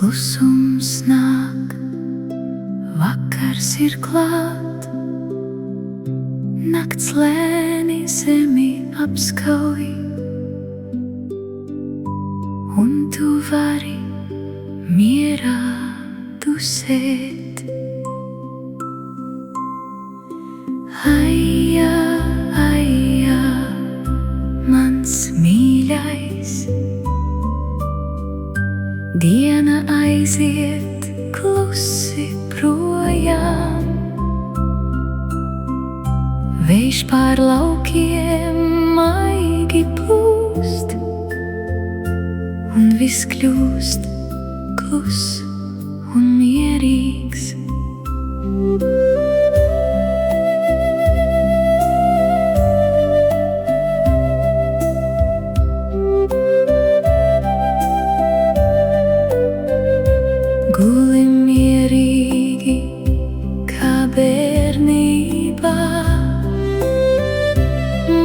Klusums nāk, vakars ir klāt, nakts lēni zemi apskauj, un tu vari mierā dusēt. Aijā, aijā, mans mīļais, diena aiziet klusi projām, vējš pār laukiem maigi plūst, un viss kļūst kluss un mierīgs. Guli mierīgi kā bērnībā,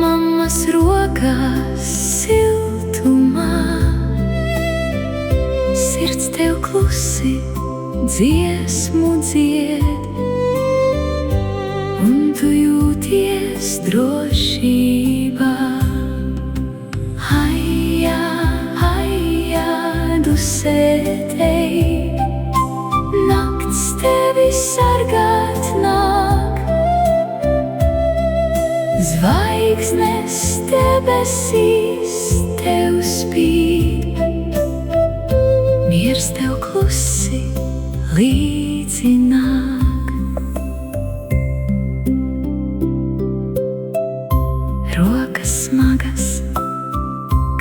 mammas rokās siltumā. Sirds tev klusi dziesmu dzied, un tu jūties drošībā. Aijā, aijā, dusēt ej, nakts tevi sargāt nāk, zvaigznes debesīs tev spīd, miers tev klusi līdzi nāk. Rokas smagas,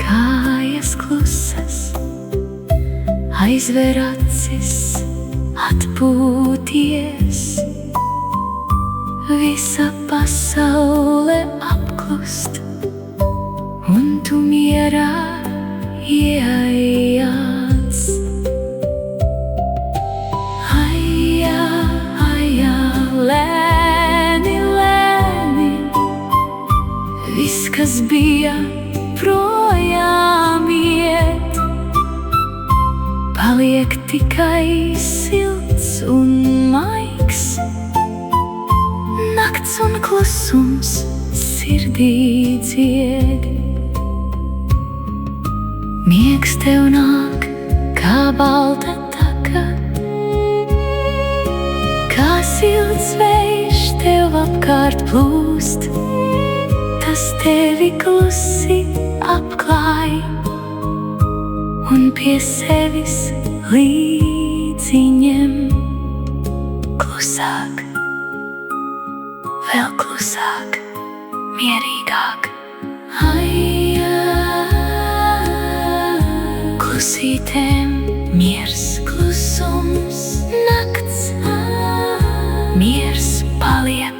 kājas klusas, aizver acis, atpūties, visa pasaule apklust, un tu mierā ieejāc. Aijā, aijā, lēni, lēni, viss, kas bija, projām iet, paliek tikai silts un maigs, nakts un klusums sirdī dzied. Miegs tev nāk kā balta taka, kā silts vējš tev apkārt plūst, tas tevi klusi apklāj, un pie sevis līdzi ņem. Klusāk, vēl klusāk, mierīgāk. Aijā, klusītēm miers, klusums, nakts, miers paliek.